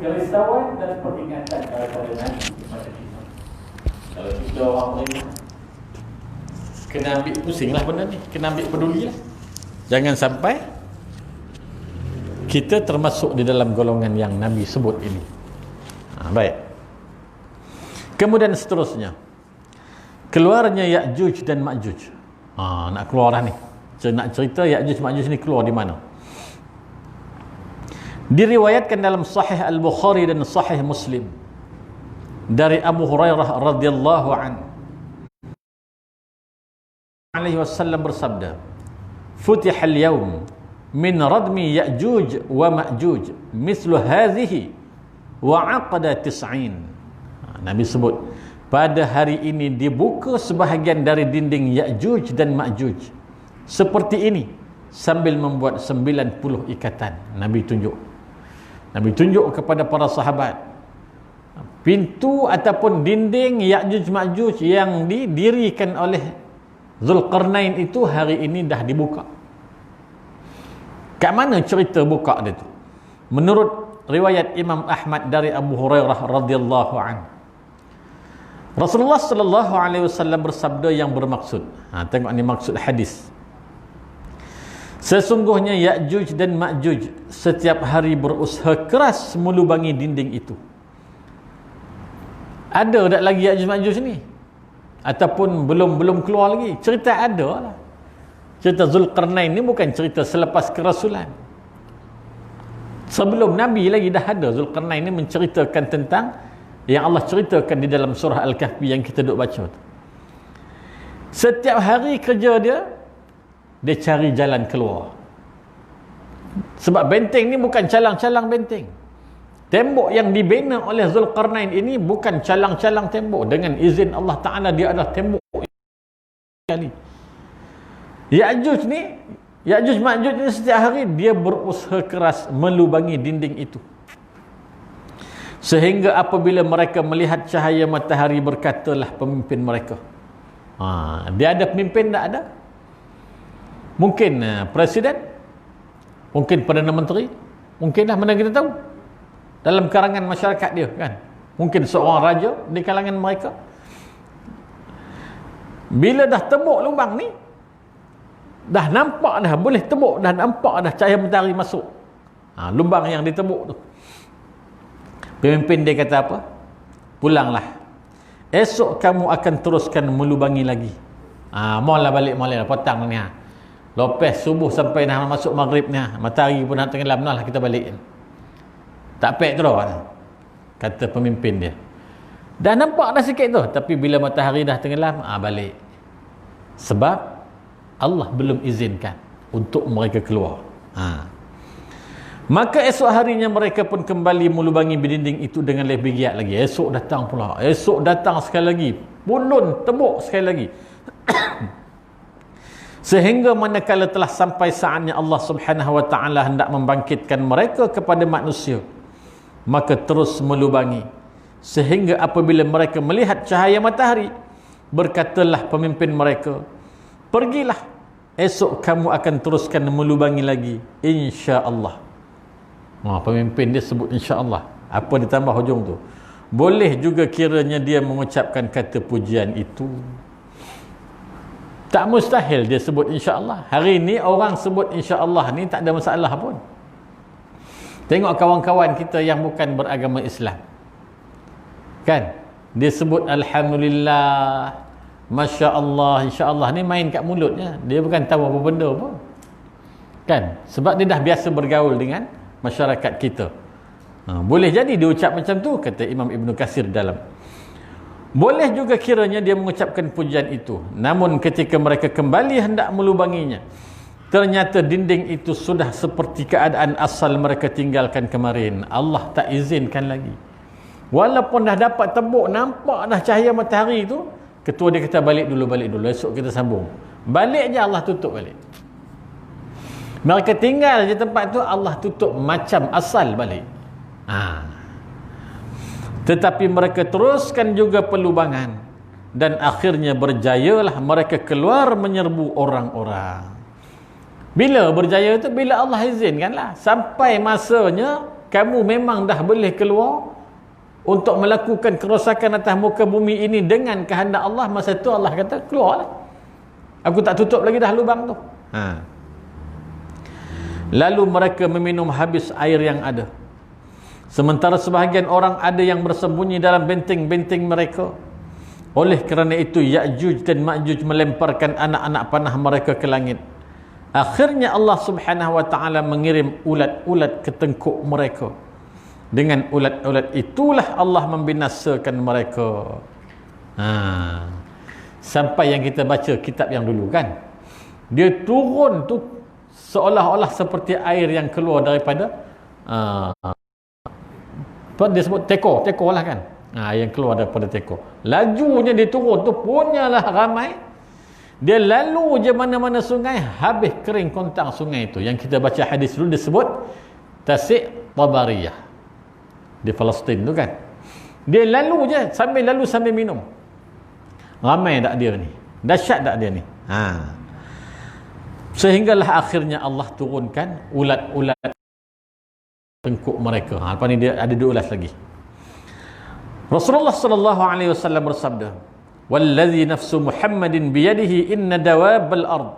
kerisauan dan peringatan daripada Nabi kepada kita. Kalau kita orang beriman, kena ambil pusing lah benda ni, kena ambil peduli lah. Jangan sampai kita termasuk di dalam golongan yang Nabi sebut ini. Baik. Kemudian seterusnya, keluarnya Ya'juj dan Ma'juj. Nak keluar dah ni. Nak cerita Ya'juj Ma'juj ni keluar di mana? Diriwayatkan dalam Sahih Al-Bukhari dan Sahih Muslim dari Abu Hurairah radhiyallahu anhu alaihi wasallam bersabda, "Futiha al-yawm min radmi Ya'juj wa Ma'juj mislu hadhihi wa 'aqada 90." Nabi sebut, pada hari ini dibuka sebahagian dari dinding Ya'juj dan Ma'juj seperti ini sambil membuat 90 ikatan. Nabi tunjuk kepada para sahabat pintu ataupun dinding Ya'juj Ma'juj yang didirikan oleh Zulkarnain itu hari ini dah dibuka. Kat mana cerita buka dia tu? Menurut riwayat Imam Ahmad dari Abu Hurairah radhiyallahu anhu, Rasulullah sallallahu alaihi wasallam bersabda yang bermaksud. Tengok ni maksud hadis. Sesungguhnya Ya'juj dan Ma'juj setiap hari berusaha keras melubangi dinding itu. Ada tak lagi Ya'juj Ma'juj ni? Ataupun belum keluar lagi? Cerita ada lah. Cerita Zulkarnain ni bukan cerita selepas kerasulan. Sebelum Nabi lagi dah ada. Zulkarnain ni menceritakan tentang yang Allah ceritakan di dalam surah Al-Kahfi yang kita duk baca tu. Setiap hari kerja dia cari jalan keluar. Sebab benteng ni bukan calang-calang benteng. Tembok yang dibina oleh Zulkarnain ini bukan calang-calang tembok. Dengan izin Allah Ta'ala dia adalah tembok kali. Ya'juj Ma'juj ni setiap hari dia berusaha keras melubangi dinding itu. Sehingga apabila mereka melihat cahaya matahari, berkatalah pemimpin mereka. Dia ada pemimpin tak ada? Mungkin presiden, mungkin Perdana Menteri, mungkinlah, mana kita tahu. Dalam kalangan masyarakat dia kan. Mungkin seorang raja di kalangan mereka. Bila dah tembok lubang ni, dah nampak dah, boleh tembok, dah nampak dah cahaya matahari masuk. Lubang yang ditembok tu. Pemimpin dia kata apa? Pulanglah. Esok kamu akan teruskan melubangi lagi. Maulah balik, potang ni. Lepas subuh sampai dah masuk maghrib ni, matahari pun dah tenggelam, lah kita balik. Tak pek terus, kata pemimpin dia. Dah nampak dah sikit tu, tapi bila matahari dah tenggelam, balik. Sebab Allah belum izinkan untuk mereka keluar. Maka esok harinya mereka pun kembali melubangi dinding itu dengan lebih giat lagi. Esok datang pula, esok datang sekali lagi, pulun tembok sekali lagi. Sehingga manakala telah sampai saatnya Allah Subhanahu wa ta'ala hendak membangkitkan mereka kepada manusia, maka terus melubangi. Sehingga apabila mereka melihat cahaya matahari, berkatalah pemimpin mereka, pergilah, esok kamu akan teruskan melubangi lagi, insya-Allah. Pemimpin dia sebut insya-Allah. Apa ditambah hujung tu? Boleh juga kiranya dia mengucapkan kata pujian itu. Tak mustahil dia sebut insya-Allah. Hari ni orang sebut insya-Allah ni tak ada masalah pun. Tengok kawan-kawan kita yang bukan beragama Islam. Kan? Dia sebut alhamdulillah, masya-Allah, insya-Allah ni main kat mulutnya. Dia bukan tahu apa benda pun. Kan? Sebab dia dah biasa bergaul dengan masyarakat kita. Boleh jadi dia ucap macam tu, kata Imam Ibn Katsir dalam. Boleh juga kiranya dia mengucapkan pujian itu. Namun ketika mereka kembali hendak melubanginya, ternyata dinding itu sudah seperti keadaan asal mereka tinggalkan kemarin. Allah tak izinkan lagi. Walaupun dah dapat tembok, nampak dah cahaya matahari itu, ketua dia kata balik dulu, esok kita sambung. Balik je Allah tutup balik. Mereka tinggal je tempat tu, Allah tutup macam asal balik. Tetapi mereka teruskan juga pelubangan, dan akhirnya berjayalah mereka keluar menyerbu orang-orang. Bila berjaya tu? Bila Allah izinkanlah. Sampai masanya kamu memang dah boleh keluar untuk melakukan kerosakan atas muka bumi ini dengan kehendak Allah, masa tu Allah kata keluarlah, aku tak tutup lagi dah lubang tu. Lalu mereka meminum habis air yang ada, sementara sebahagian orang ada yang bersembunyi dalam benteng-benteng mereka. Oleh kerana itu Ya'juj dan Ma'juj melemparkan anak-anak panah mereka ke langit. Akhirnya Allah Subhanahu wa ta'ala mengirim ulat-ulat ke tengkuk mereka. Dengan ulat-ulat itulah Allah membinasakan mereka. Sampai yang kita baca kitab yang dulu kan, dia turun tu seolah-olah seperti air yang keluar daripada dia sebut teko lah kan, yang keluar daripada teko. Lajunya dia turun tu punyalah ramai. Dia lalu je mana-mana sungai, habis kering kontang sungai itu. Yang kita baca hadis dulu disebut Tasik Tabariyah di Palestin tu kan. Dia lalu je, sambil lalu sambil minum. Ramai tak dia ni? Dahsyat tak dia ni? Sehinggalah akhirnya Allah turunkan ulat-ulat tengkuk mereka. Lepas ni dia ada 2 ulas lagi. Rasulullah sallallahu alaihi wasallam bersabda, "Wallazi nafsu Muhammadin biyadihi inna dawabal ard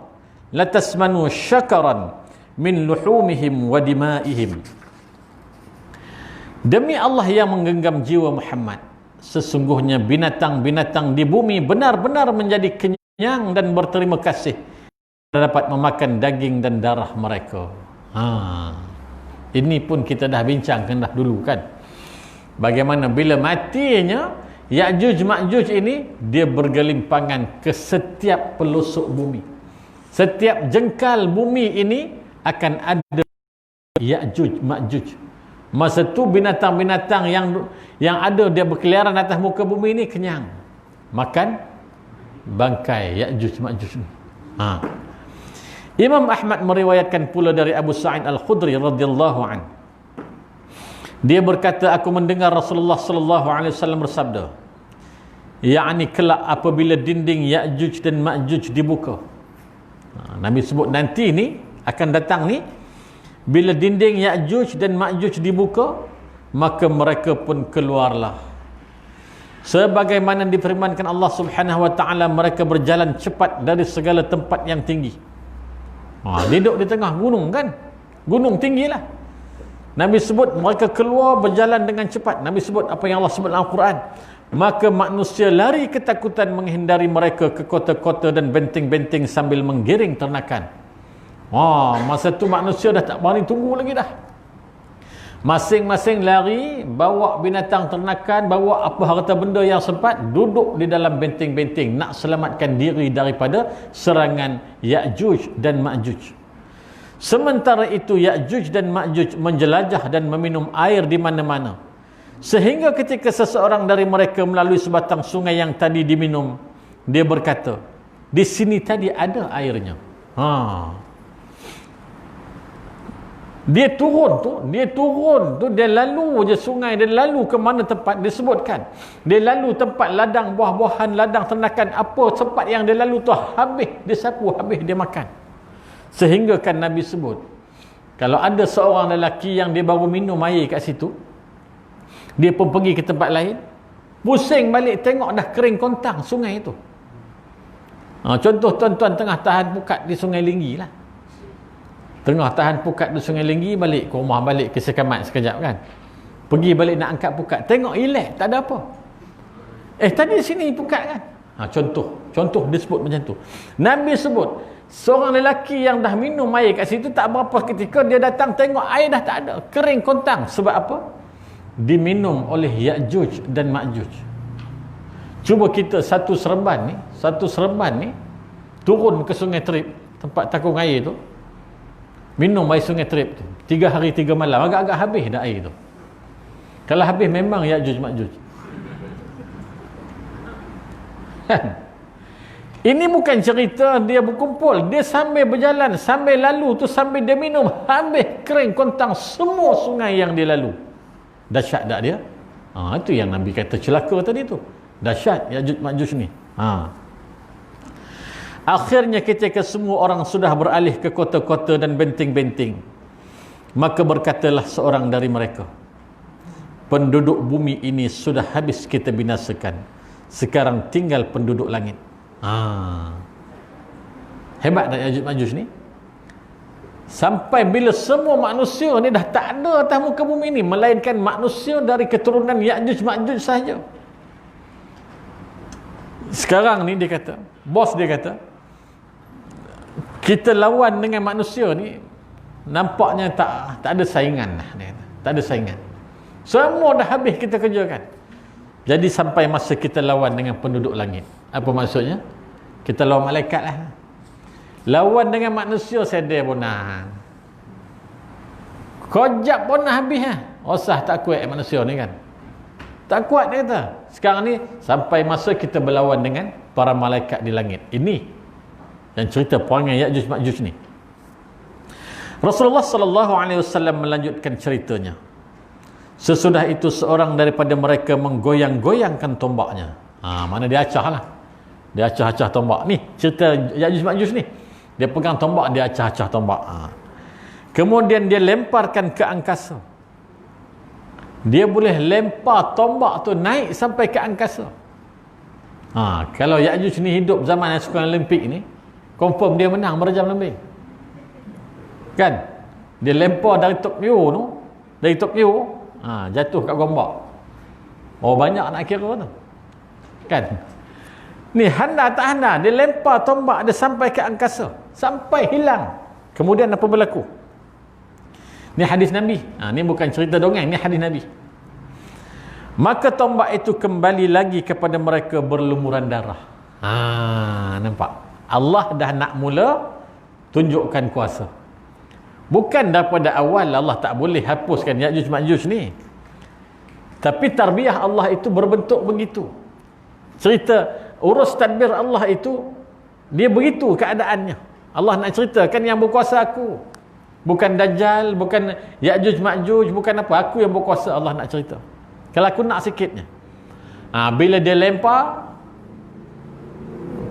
la tasmanu syakaran min luhumihim wa dimaihim." Demi Allah yang menggenggam jiwa Muhammad, sesungguhnya binatang-binatang di bumi benar-benar menjadi kenyang dan berterima kasih dapat memakan daging dan darah mereka. Ini pun kita dah bincangkan dah dulu kan, bagaimana bila matinya Ya'juj Ma'juj ini, dia bergelimpangan ke setiap pelosok bumi. Setiap jengkal bumi ini akan ada Ya'juj Ma'juj. Masa tu binatang-binatang yang ada dia berkeliaran atas muka bumi ini kenyang makan bangkai Ya'juj Ma'juj ni. Imam Ahmad meriwayatkan pula dari Abu Sa'id Al-Khudri radhiyallahu an. Dia berkata, aku mendengar Rasulullah sallallahu alaihi wasallam bersabda, yakni kelak apabila dinding Ya'juj dan Ma'juj dibuka. Nabi sebut nanti ni akan datang ni, bila dinding Ya'juj dan Ma'juj dibuka, maka mereka pun keluarlah. Sebagaimana difirmankan Allah Subhanahu wa taala, mereka berjalan cepat dari segala tempat yang tinggi. Duduk di tengah gunung kan, gunung tinggilah. Nabi sebut mereka keluar berjalan dengan cepat. Nabi sebut apa yang Allah sebut dalam Al-Quran, maka manusia lari ketakutan menghindari mereka ke kota-kota dan benteng-benteng sambil menggiring ternakan. Masa tu manusia dah tak berani tunggu lagi dah. Masing-masing lari, bawa binatang ternakan, bawa apa harta benda yang sempat, duduk di dalam benteng-benteng nak selamatkan diri daripada serangan Ya'juj dan Ma'juj. Sementara itu Ya'juj dan Ma'juj menjelajah dan meminum air di mana-mana. Sehingga ketika seseorang dari mereka melalui sebatang sungai yang tadi diminum, dia berkata, di sini tadi ada airnya. Dia turun tu, dia lalu je sungai, dia lalu ke mana tempat disebutkan. Dia lalu tempat ladang buah-buahan, ladang ternakan, apa tempat yang dia lalu tu habis dia sapu, habis dia makan. Sehingga kan Nabi sebut, kalau ada seorang lelaki yang dia baru minum air kat situ, dia pun pergi ke tempat lain, pusing balik tengok dah kering kontang sungai itu. Contoh tuan-tuan tengah tahan pukat di Sungai Linggi lah. Tengah tahan pukat di Sungai Linggi, balik ke rumah, balik ke Sekamat sekejap kan, pergi balik nak angkat pukat, tengok elek, tak ada apa. Tadi sini pukat kan. Contoh dia sebut macam tu. Nabi sebut seorang lelaki yang dah minum air kat situ, tak berapa ketika dia datang tengok air dah tak ada, kering kontang. Sebab apa? Diminum oleh Ya'juj dan Ma'juj. Cuba kita satu seremban ni turun ke Sungai Terip, tempat takung air tu, minum air Sungai Terip tu 3 hari 3 malam, agak-agak habis dah air tu. Kalau habis memang Ya'juj Ma'juj. Ini bukan cerita dia berkumpul, dia sambil berjalan, sambil lalu tu, sambil dia minum, habis kering kontang semua sungai yang dia lalu. Dahsyat tak dia? Itu yang Nabi kata celaka tadi tu. Dahsyat Ya'juj Ma'juj ni. Akhirnya ketika semua orang sudah beralih ke kota-kota dan benteng-benteng, Maka berkatalah seorang dari mereka, penduduk bumi ini sudah habis kita binasakan, sekarang tinggal penduduk langit. Hebat tak Ya'juj Ma'juj ni? Sampai bila semua manusia ni dah tak ada atas muka bumi ni, melainkan manusia dari keturunan Ya'juj Ma'juj sahaja. Sekarang ni dia kata, bos dia kata, kita lawan dengan manusia ni nampaknya tak ada saingan lah, dia kata. Tak ada saingan. Semua dah habis kita kerjakan. Jadi sampai masa kita lawan dengan penduduk langit. Apa maksudnya? Kita lawan malaikat lah. Lawan dengan manusia sedih punah. Kojap punah habis lah. Osah tak kuat manusia ni kan. Tak kuat dia kata. Sekarang ni sampai masa kita berlawan dengan para malaikat di langit. Ini yang cerita perangai Ya'juj Ma'juj ni. Rasulullah sallallahu alaihi wasallam melanjutkan ceritanya. Sesudah itu seorang daripada mereka menggoyang-goyangkan tombaknya. Mana dia acah lah. Dia acah-acah tombak. Ni cerita Ya'juj Ma'juj ni. Dia pegang tombak, dia acah-acah tombak. Kemudian dia lemparkan ke angkasa. Dia boleh lempar tombak tu naik sampai ke angkasa. Kalau Ya'juj ni hidup zaman sukan Olimpik ni, confirm dia menang berjam lebih. Kan? Dia lempar dari Tokyo tu, dari Tokyo, jatuh kat Gombak. Banyak nak kira tu. Kan? Ni handa tak handa, dia lempar tombak dia sampai ke angkasa, sampai hilang. Kemudian apa berlaku? Ni hadis Nabi. Ni bukan cerita dongeng, ni hadis Nabi. Maka tombak itu kembali lagi kepada mereka berlumuran darah. Nampak? Allah dah nak mula tunjukkan kuasa. Bukan daripada awal Allah tak boleh hapuskan Ya'juj Ma'juj ni. Tapi tarbiyah Allah itu berbentuk begitu. Cerita urus tadbir Allah itu, dia begitu keadaannya. Allah nak ceritakan yang berkuasa aku. Bukan Dajjal, bukan Ya'juj Ma'juj, bukan apa. Aku yang berkuasa, Allah nak cerita. Kalau aku nak sikitnya. Bila dia lempar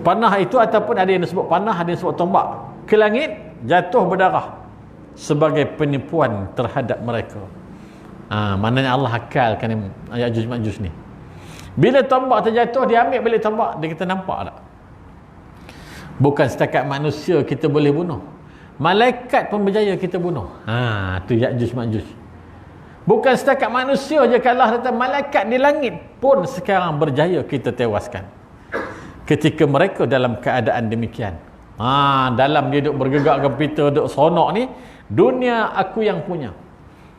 panah itu, ataupun ada yang disebut panah, ada yang disebut tombak, ke langit, jatuh berdarah. Sebagai penipuan terhadap mereka. Maknanya Allah hakalkan Ya'juj Ma'juj ni. Bila tombak terjatuh, dia ambil balik tombak. Dia kata, nampak tak? Bukan setakat manusia kita boleh bunuh. Malaikat pun berjaya kita bunuh. Tu Ya'juj Ma'juj. Bukan setakat manusia je kalah, datang malaikat di langit pun sekarang berjaya kita tewaskan. Ketika mereka dalam keadaan demikian. Dalam dia duk bergegak gempita, duk seronok ni, dunia aku yang punya.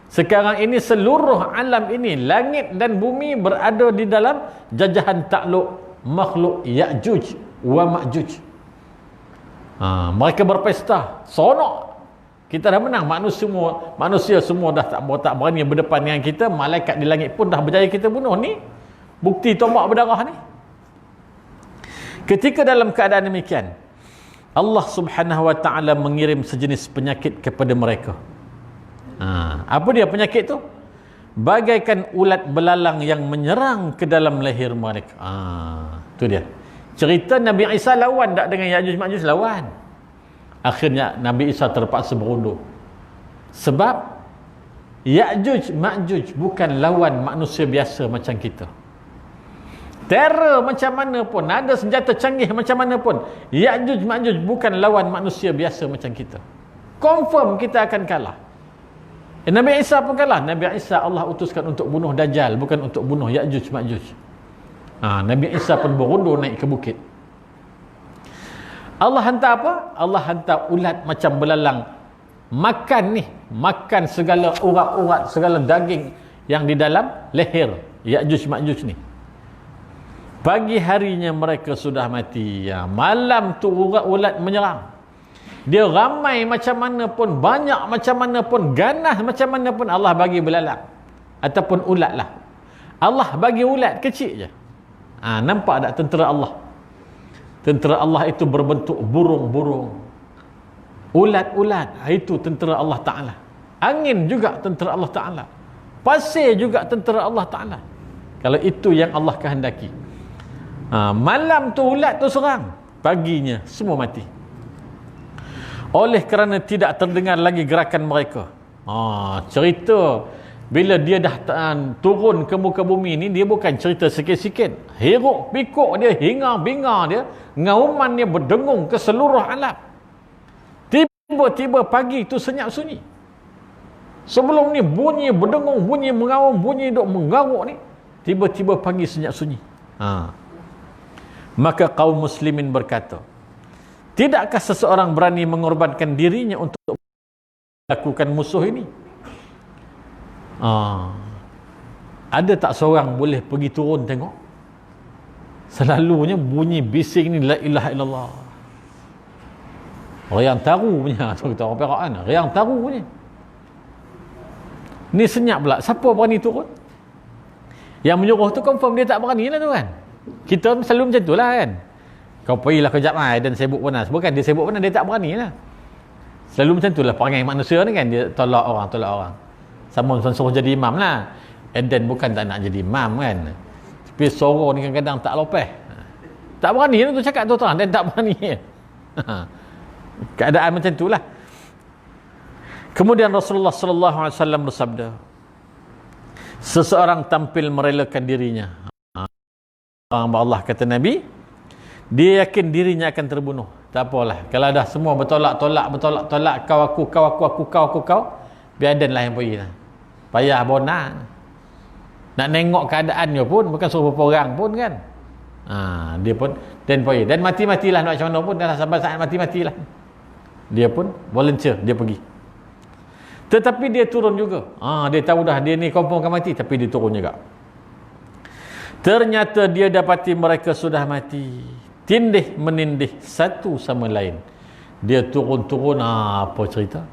Sekarang ini seluruh alam ini, langit dan bumi berada di dalam jajahan takluk makhluk Ya'juj wa Ma'juj. Mereka berpesta, seronok. Kita dah menang. Manusia semua dah tak berani berdepan dengan kita. Malaikat di langit pun dah berjaya kita bunuh. Ni bukti tombak berdarah ni. Ketika dalam keadaan demikian, Allah Subhanahu wa ta'ala mengirim sejenis penyakit kepada mereka. Apa dia penyakit tu? Bagaikan ulat belalang yang menyerang ke dalam leher mereka. Tu dia. Cerita Nabi Isa lawan tak dengan Ya'juj Ma'juj? Lawan. Akhirnya Nabi Isa terpaksa berundur. Sebab Ya'juj Ma'juj bukan lawan manusia biasa macam kita. Terror macam mana pun, ada senjata canggih macam mana pun, Ya'juj Ma'juj bukan lawan manusia biasa macam kita. Confirm kita akan kalah. Nabi Isa pun kalah. Nabi Isa Allah utuskan untuk bunuh Dajjal, bukan untuk bunuh Ya'juj Ma'juj. Nabi Isa pun berundur naik ke bukit. Allah hantar apa? Allah hantar ulat macam belalang. Makan segala urat-urat, segala daging yang di dalam leher Ya'juj Ma'juj ni. Pagi harinya mereka sudah mati. Malam tu ulat menyerang. Dia ramai macam mana pun, banyak macam mana pun, ganas macam mana pun, Allah bagi belalang. Ataupun ulat lah. Allah bagi ulat kecil je. Nampak tak tentera Allah? Tentera Allah itu berbentuk burung-burung. Ulat-ulat, itu tentera Allah Ta'ala. Angin juga tentera Allah Ta'ala. Pasir juga tentera Allah Ta'ala. Kalau itu yang Allah kehendaki. Malam tu ulat tu serang, paginya semua mati. Oleh kerana tidak terdengar lagi gerakan mereka, Cerita bila dia dah turun ke muka bumi ni, dia bukan cerita sikit-sikit. Hiruk pikuk dia, hingar-bingar dia, ngauman dia berdengung ke seluruh alam. Tiba-tiba pagi tu senyap sunyi. Sebelum ni bunyi berdengung, bunyi mengaum, bunyi duk menggaruk ni. Tiba-tiba pagi senyap sunyi. Maka kaum muslimin berkata, tidakkah seseorang berani mengorbankan dirinya untuk lakukan musuh ini? Ada tak seorang boleh pergi turun tengok? Selalunya bunyi bising ni la ilaha illallah. Riang taru punya, kita orang Perak kan, riang taru punya. Ni senyap pula, siapa berani turun? Yang menyuruh tu confirm dia tak berani lah tu kan. Kita selalu macam tu lah kan. Kau pergilah kejap dan sibuk panas. Bukan dia sibuk panas, dia tak berani lah. Selalu macam tu lah perangai manusia ni kan. Dia tolak orang. Sama suruh jadi imam lah. Eden bukan tak nak jadi imam kan. Tapi suara ni kadang-kadang tak lopeh. Tak berani lah tu cakap tu terang. Dia tak berani. Keadaan macam tu lah. Kemudian Rasulullah SAW bersabda, seseorang tampil merelakan dirinya. Allah kata Nabi, dia yakin dirinya akan terbunuh. Tak apalah. Kalau dah semua bertolak, kau, biadanlah yang pergi lah. Payah bona. Nak nengok keadaannya pun, bukan suruh beberapa orang pun kan. Dia pun, dan pergi. Dan mati-matilah nak macam mana pun, dah sampai saat mati-matilah. Dia pun volunteer, dia pergi. Tetapi dia turun juga. Dia tahu dah, dia ni confirm akan mati, tapi dia turun juga. Ternyata dia dapati mereka sudah mati. Tindih menindih satu sama lain. Dia turun-turun, apa cerita?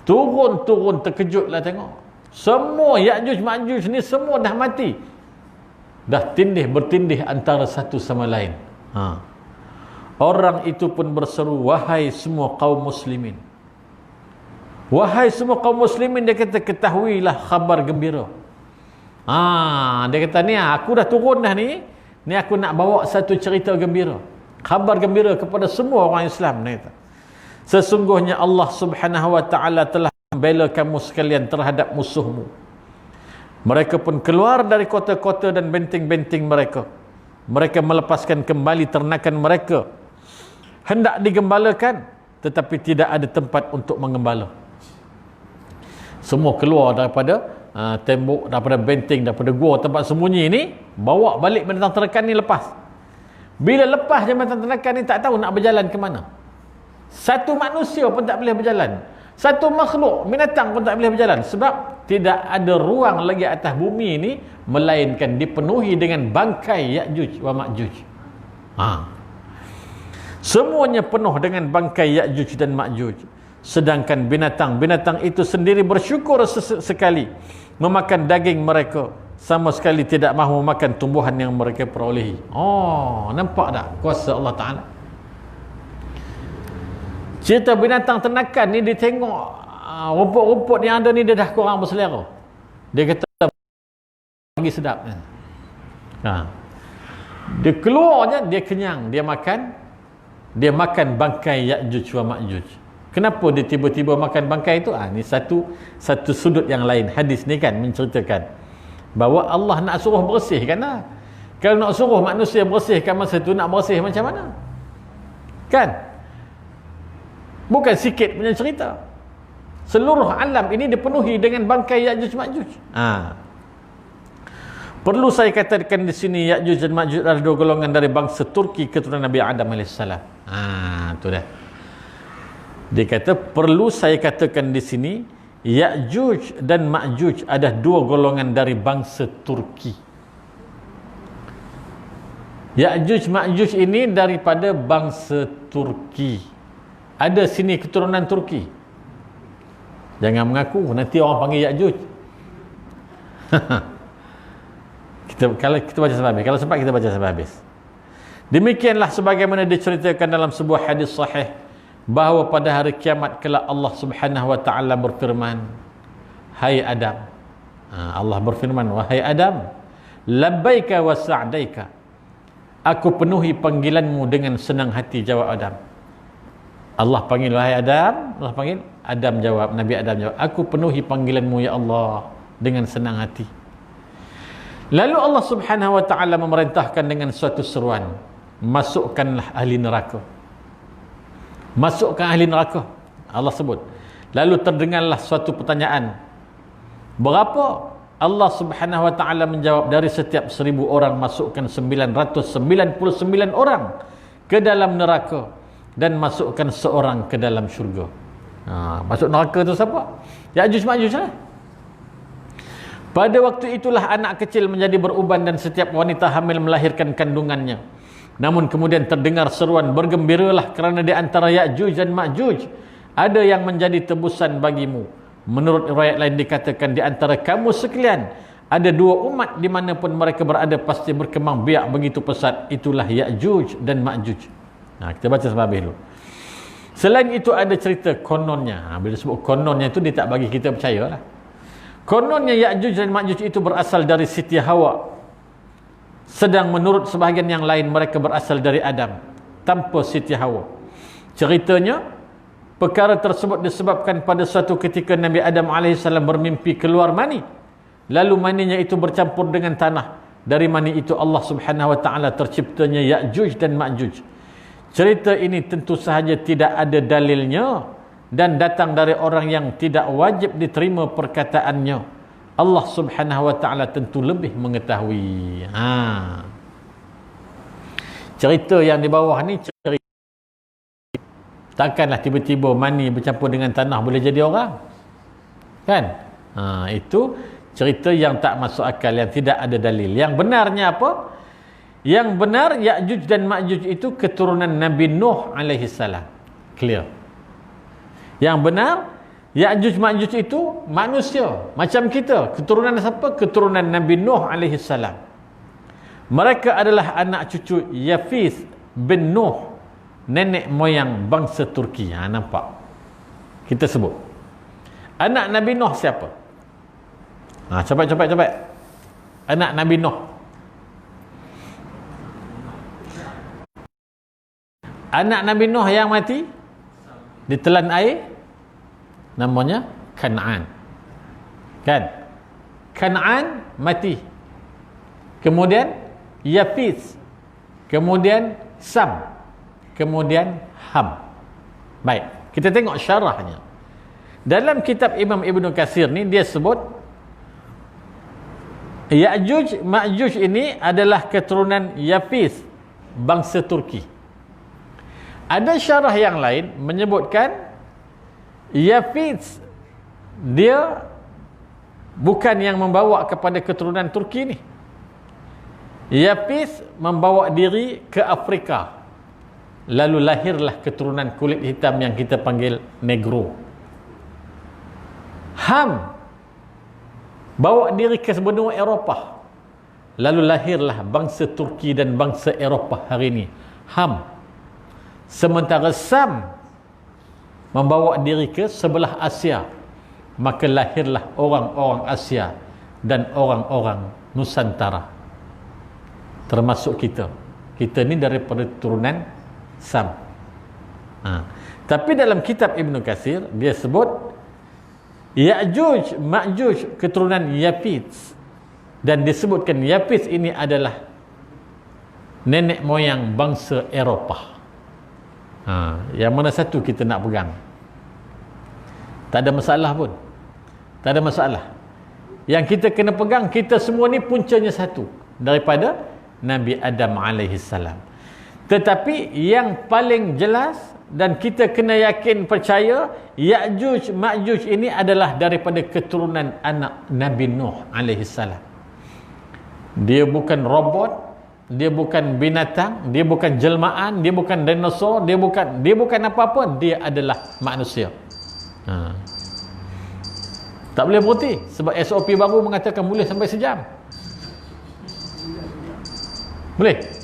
Turun-turun terkejutlah tengok. Semua Ya'juj Ma'juj ni semua dah mati. Dah bertindih antara satu sama lain. Orang itu pun berseru, wahai semua kaum muslimin. Wahai semua kaum muslimin, dia kata, ketahuilah khabar gembira. Dia kata, ni aku dah turun dah ni. Ni aku nak bawa satu cerita gembira. Khabar gembira kepada semua orang Islam. Dia kata, sesungguhnya Allah Subhanahu wa ta'ala telah membela kamu sekalian terhadap musuhmu. Mereka pun keluar dari kota-kota dan benteng-benteng mereka. Mereka melepaskan kembali ternakan mereka. Hendak digembalakan, tetapi tidak ada tempat untuk mengembala. Semua keluar daripada tembok, daripada benteng, daripada gua tempat sembunyi ni, bawa balik binatang ternakan ni lepas. Bila lepas binatang ternakan ni, tak tahu nak berjalan ke mana. Satu manusia pun tak boleh berjalan. Satu makhluk binatang pun tak boleh berjalan. Sebab tidak ada ruang lagi atas bumi ni, melainkan dipenuhi dengan bangkai Ya'juj wa Ma'juj. Semuanya penuh dengan bangkai Ya'juj dan Ma'juj. Sedangkan binatang itu sendiri bersyukur sekali memakan daging mereka, sama sekali tidak mahu memakan tumbuhan yang mereka perolehi. Nampak tak kuasa Allah Ta'ala? Cerita binatang ternakan ni, dia tengok rumput-rumput yang ada ni, dia dah kurang berselera. Dia kata lagi sedap. Dia keluar je, dia kenyang, dia makan bangkai Ya'juj wa Ma'juj. Kenapa dia tiba-tiba makan bangkai itu? Ni satu sudut yang lain. Hadis ni kan menceritakan bahawa Allah nak suruh bersihkan lah. Kalau nak suruh manusia bersihkan masa tu, nak bersih macam mana? Kan? Bukan sikit punya cerita. Seluruh alam ini dipenuhi dengan bangkai Ya'juj Ma'juj. Perlu saya katakan di sini, Ya'juj dan Ma'juj adalah dua golongan dari bangsa Turki keturunan Nabi Adam AS. Tu dah. Dia kata, perlu saya katakan di sini, Ya'juj dan Ma'juj ada dua golongan dari bangsa Turki. Ya'juj Ma'juj ini daripada bangsa Turki. Ada sini keturunan Turki. Jangan mengaku, nanti orang panggil Ya'juj. Kalau kita baca sampai habis. Kalau sempat kita baca sampai habis. Demikianlah sebagaimana diceritakan dalam sebuah hadis sahih, bahawa pada hari kiamat kelak Allah Subhanahu wa ta'ala berfirman, hai Adam. Allah berfirman, wahai Adam, labbaika wa sa'daika. Aku penuhi panggilanmu dengan senang hati, jawab Adam. Allah panggil, wahai Adam. Allah panggil, Adam jawab, Nabi Adam jawab, aku penuhi panggilanmu ya Allah dengan senang hati. Lalu Allah Subhanahu wa ta'ala memerintahkan dengan suatu seruan, masukkanlah ahli neraka. Masukkan ahli neraka, Allah sebut. Lalu terdengarlah suatu pertanyaan, berapa? Allah Subhanahu wa ta'ala menjawab, dari setiap 1000 orang masukkan 999 orang ke dalam neraka dan masukkan seorang ke dalam syurga. Masuk neraka tu siapa? Ya'juj Ma'juj lah. Pada waktu itulah anak kecil menjadi beruban dan setiap wanita hamil melahirkan kandungannya. Namun kemudian terdengar seruan, bergembiralah kerana di antara Ya'juj dan Ma'juj ada yang menjadi tebusan bagimu. Menurut riwayat lain dikatakan, di antara kamu sekalian ada 2 umat di manapun mereka berada pasti berkembang biak begitu pesat. Itulah Ya'juj dan Ma'juj. Kita baca sebab dulu. Selain itu ada cerita kononnya. Bila sebut kononnya itu, dia tak bagi kita percaya lah. Kononnya Ya'juj dan Ma'juj itu berasal dari Siti Hawa. Sedang menurut sebahagian yang lain mereka berasal dari Adam tanpa Siti Hawa. Ceritanya, perkara tersebut disebabkan pada suatu ketika Nabi Adam AS bermimpi keluar mani. Lalu maninya itu bercampur dengan tanah. Dari mani itu Allah Subhanahu wa ta'ala terciptanya Ya'juj dan Ma'juj. Cerita ini tentu sahaja tidak ada dalilnya dan datang dari orang yang tidak wajib diterima perkataannya. Allah Subhanahu wa ta'ala tentu lebih mengetahui. Cerita yang di bawah ni cerita, takkanlah tiba-tiba mani bercampur dengan tanah boleh jadi orang, kan? Itu cerita yang tak masuk akal, yang tidak ada dalil. Yang benarnya apa? Yang benar, Ya'juj dan Ma'juj itu keturunan Nabi Nuh alaihi salam. Clear. Yang benar, Ya'juj Ma'juj itu manusia macam kita. Keturunan siapa? Keturunan Nabi Nuh alaihi salam. Mereka adalah anak cucu Yafis bin Nuh, nenek moyang bangsa Turki. Nampak? Kita sebut anak Nabi Nuh siapa? Cepat. Anak Nabi Nuh. Anak Nabi Nuh yang mati ditelan air namanya Kan'an. Kan? Kan'an mati. Kemudian Yafis. Kemudian Sam. Kemudian Ham. Baik, kita tengok syarahnya. Dalam kitab Imam Ibn Katsir ni dia sebut Ya'juj Ma'juj ini adalah keturunan Yafis, bangsa Turki. Ada syarah yang lain menyebutkan Yafis dia bukan yang membawa kepada keturunan Turki ni. Yafis membawa diri ke Afrika. Lalu lahirlah keturunan kulit hitam yang kita panggil Negro. Ham bawa diri ke benua Eropah. Lalu lahirlah bangsa Turki dan bangsa Eropah hari ini. Ham. Sementara Sam membawa diri ke sebelah Asia. Maka lahirlah orang-orang Asia dan orang-orang Nusantara. Termasuk kita. Kita ni daripada turunan Sam. Tapi dalam kitab Ibn Katsir dia sebut Ya'juj Ma'juj keturunan Yafis, dan disebutkan Yafis ini adalah nenek moyang bangsa Eropah. Yang mana satu kita nak pegang, tak ada masalah pun. Tak ada masalah. Yang kita kena pegang, kita semua ni puncanya satu, daripada Nabi Adam alaihi salam. Tetapi yang paling jelas dan kita kena yakin percaya, Ya'juj Ma'juj ini adalah daripada keturunan anak Nabi Nuh alaihi salam. Dia bukan robot, dia bukan binatang, dia bukan jelmaan, dia bukan dinosaur, dia bukan apa-apa, dia adalah manusia. Tak boleh berhenti sebab SOP baru mengatakan boleh sampai sejam. Boleh?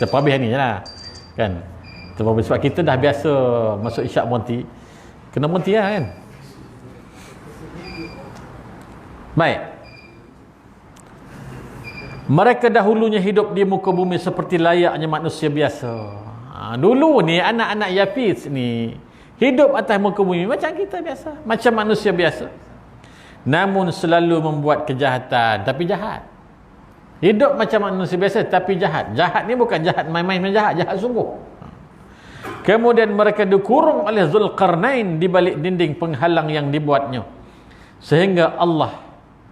Kita habis ni je lah, kan? Sebab kita dah biasa masuk isyak berhenti, kena berhenti lah, kan? Baik. Mereka dahulunya hidup di muka bumi seperti layaknya manusia biasa. Dulu ni anak-anak Yafis ni hidup atas muka bumi macam kita biasa, macam manusia biasa, namun selalu membuat kejahatan, tapi jahat. Hidup macam manusia biasa tapi jahat. Jahat ni bukan jahat main-main, jahat sungguh. Kemudian mereka dikurung oleh Zulkarnain di balik dinding penghalang yang dibuatnya, sehingga Allah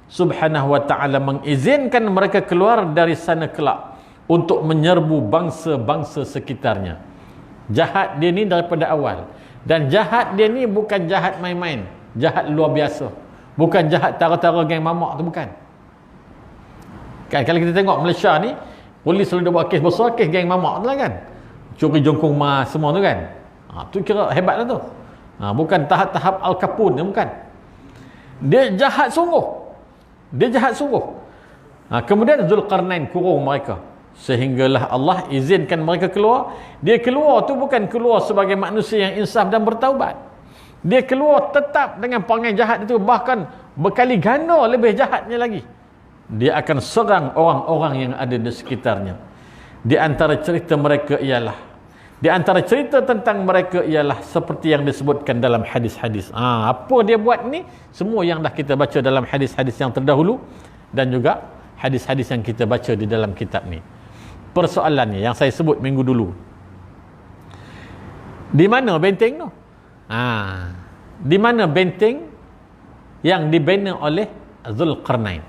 Subhanahu wa ta'ala mengizinkan mereka keluar dari sana kelak untuk menyerbu bangsa-bangsa sekitarnya. Jahat dia ni daripada awal, dan jahat dia ni bukan jahat main-main, jahat luar biasa, bukan jahat tara-tara geng mamak tu, bukan. Kan kalau kita tengok Malaysia ni, polis selalu buat kes besar, kes geng mamak tu lah kan, curi jongkong mas semua tu kan. Tu kira hebat lah tu. Bukan tahap-tahap Al Capone ni, bukan. Dia jahat sungguh, dia jahat sungguh. Kemudian Zulkarnain kurung mereka, sehinggalah Allah izinkan mereka keluar. Dia keluar tu bukan keluar sebagai manusia yang insaf dan bertaubat. Dia keluar tetap dengan perangai jahat itu, bahkan berkali ganda lebih jahatnya lagi. Dia akan serang orang-orang yang ada di sekitarnya. Di antara cerita mereka ialah, di antara cerita tentang mereka ialah seperti yang disebutkan dalam hadis-hadis. Apa dia buat ni? Semua yang dah kita baca dalam hadis-hadis yang terdahulu, dan juga hadis-hadis yang kita baca di dalam kitab ni. Persoalannya yang saya sebut minggu dulu, di mana benteng tu? Di mana benteng yang dibina oleh Zulkarnain?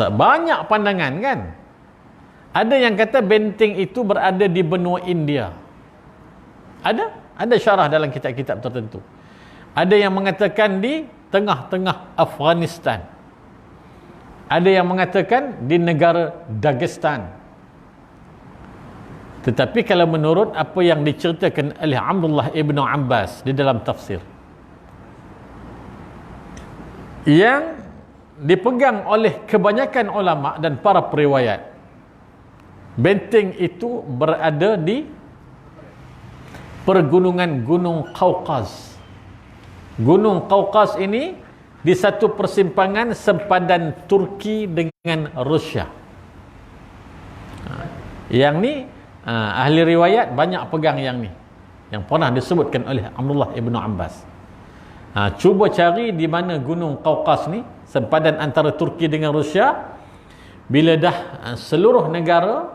Banyak pandangan kan. Ada yang kata benteng itu berada di benua India. Ada syarah dalam kitab-kitab tertentu. Ada yang mengatakan di tengah-tengah Afghanistan. Ada yang mengatakan di negara Dagestan. Tetapi kalau menurut apa yang diceritakan oleh Abdullah ibn Abbas di dalam tafsir, yang dipegang oleh kebanyakan ulama dan para periwayat, benteng itu berada di pergunungan Gunung Kaukaz. Gunung Kaukaz ini di satu persimpangan sempadan Turki dengan Rusia. Yang ni ahli riwayat banyak pegang yang ni, yang pernah disebutkan oleh Abdullah ibn Abbas. Cuba cari di mana Gunung Kaukaz ni, sempadan antara Turki dengan Rusia. Bila dah seluruh negara,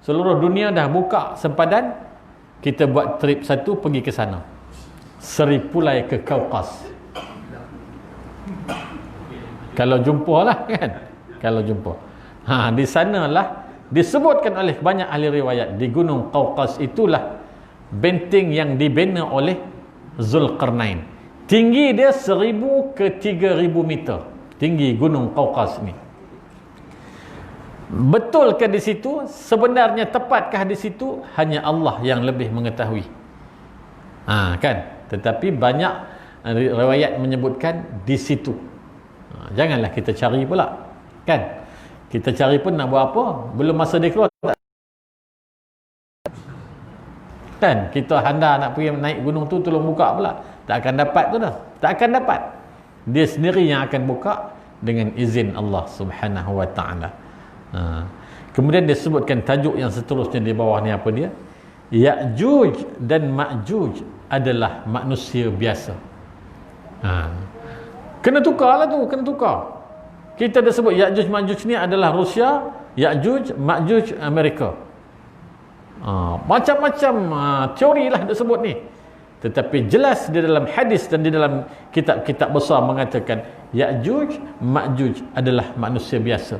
seluruh dunia dah buka sempadan, kita buat trip satu pergi ke sana, Seripulai ke Kaukaz. Kalau jumpa lah kan, kalau jumpa. Di sanalah disebutkan oleh banyak ahli riwayat, di Gunung Kaukaz itulah benteng yang dibina oleh Zulkarnain. Tinggi dia 1000 ke 3000 meter tinggi Gunung Kaukaz ni. Betulkah di situ? Sebenarnya tepatkah di situ? Hanya Allah yang lebih mengetahui. Kan? Tetapi banyak riwayat menyebutkan di situ. Janganlah kita cari pula. Kan? Kita cari pun nak buat apa? Belum masa dia keluar. Kan? Kita handa nak pergi naik gunung tu, tolong buka pula. Tak akan dapat tu dah. Tak akan dapat. Dia sendiri yang akan buka dengan izin Allah Subhanahu wa ta'ala. Kemudian disebutkan tajuk yang seterusnya di bawah ni, apa dia? Ya'juj dan Ma'juj adalah manusia biasa. Kena tukarlah tu, kena tukar. Kita dah sebut Ya'juj Ma'juj ni adalah Rusia, Ya'juj Ma'juj Amerika. Macam-macam teori lah disebut ni. Tetapi jelas di dalam hadis dan di dalam kitab-kitab besar mengatakan Ya'juj Ma'juj adalah manusia biasa.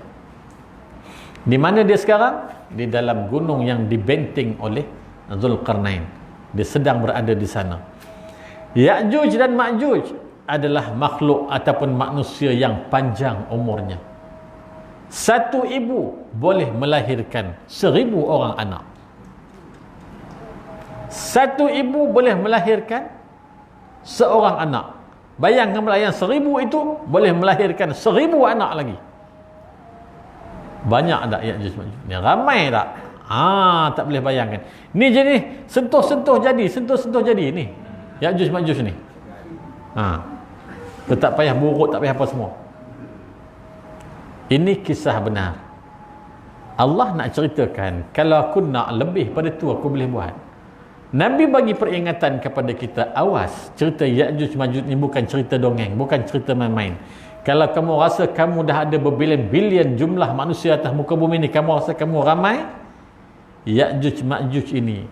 Di mana dia sekarang? Di dalam gunung yang dibenteng oleh Zulkarnain. Dia sedang berada di sana. Ya'juj dan Ma'juj adalah makhluk ataupun manusia yang panjang umurnya. Satu ibu boleh melahirkan 1000 orang anak. Satu ibu boleh melahirkan seorang anak. Bayangkan pula yang 1000 itu boleh melahirkan 1000 anak lagi. Banyak tak Ya'juj Ma'juj ni? Ramai tak? Tak boleh bayangkan. Ni jadi sentuh-sentuh jadi ni Ya'juj Ma'juj ni. Tak payah buruk, tak payah apa semua. Ini kisah benar. Allah nak ceritakan, kalau aku nak lebih pada tu aku boleh buat. Nabi bagi peringatan kepada kita, awas, cerita Ya'juj Ma'juj ni bukan cerita dongeng, bukan cerita main-main. Kalau kamu rasa kamu dah ada berbilion-bilion jumlah manusia atas muka bumi ni, kamu rasa kamu ramai, Ya'juj Ma'juj ini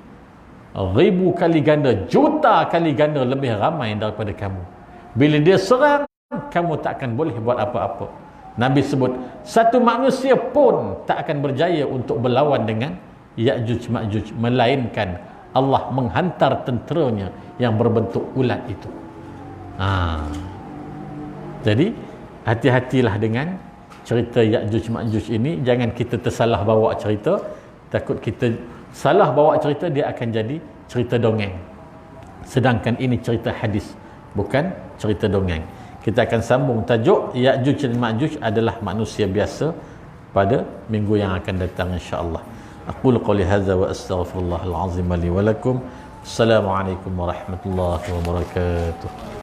ribu kali ganda, juta kali ganda lebih ramai daripada kamu. Bila dia serang, kamu tak akan boleh buat apa-apa. Nabi sebut, satu manusia pun tak akan berjaya untuk berlawan dengan Ya'juj Ma'juj, melainkan Allah menghantar tenteranya yang berbentuk ulat itu. Jadi hati-hatilah dengan cerita Ya'juj Ma'juj ini. Jangan kita tersalah bawa cerita. Takut kita salah bawa cerita, dia akan jadi cerita dongeng. Sedangkan ini cerita hadis, bukan cerita dongeng. Kita akan sambung tajuk Ya'juj dan Ma'juj adalah manusia biasa pada minggu yang akan datang, insya-Allah. Aqulu qouli hadza wa astaghfirullahal azim li wa lakum. Assalamualaikum warahmatullahi wabarakatuh.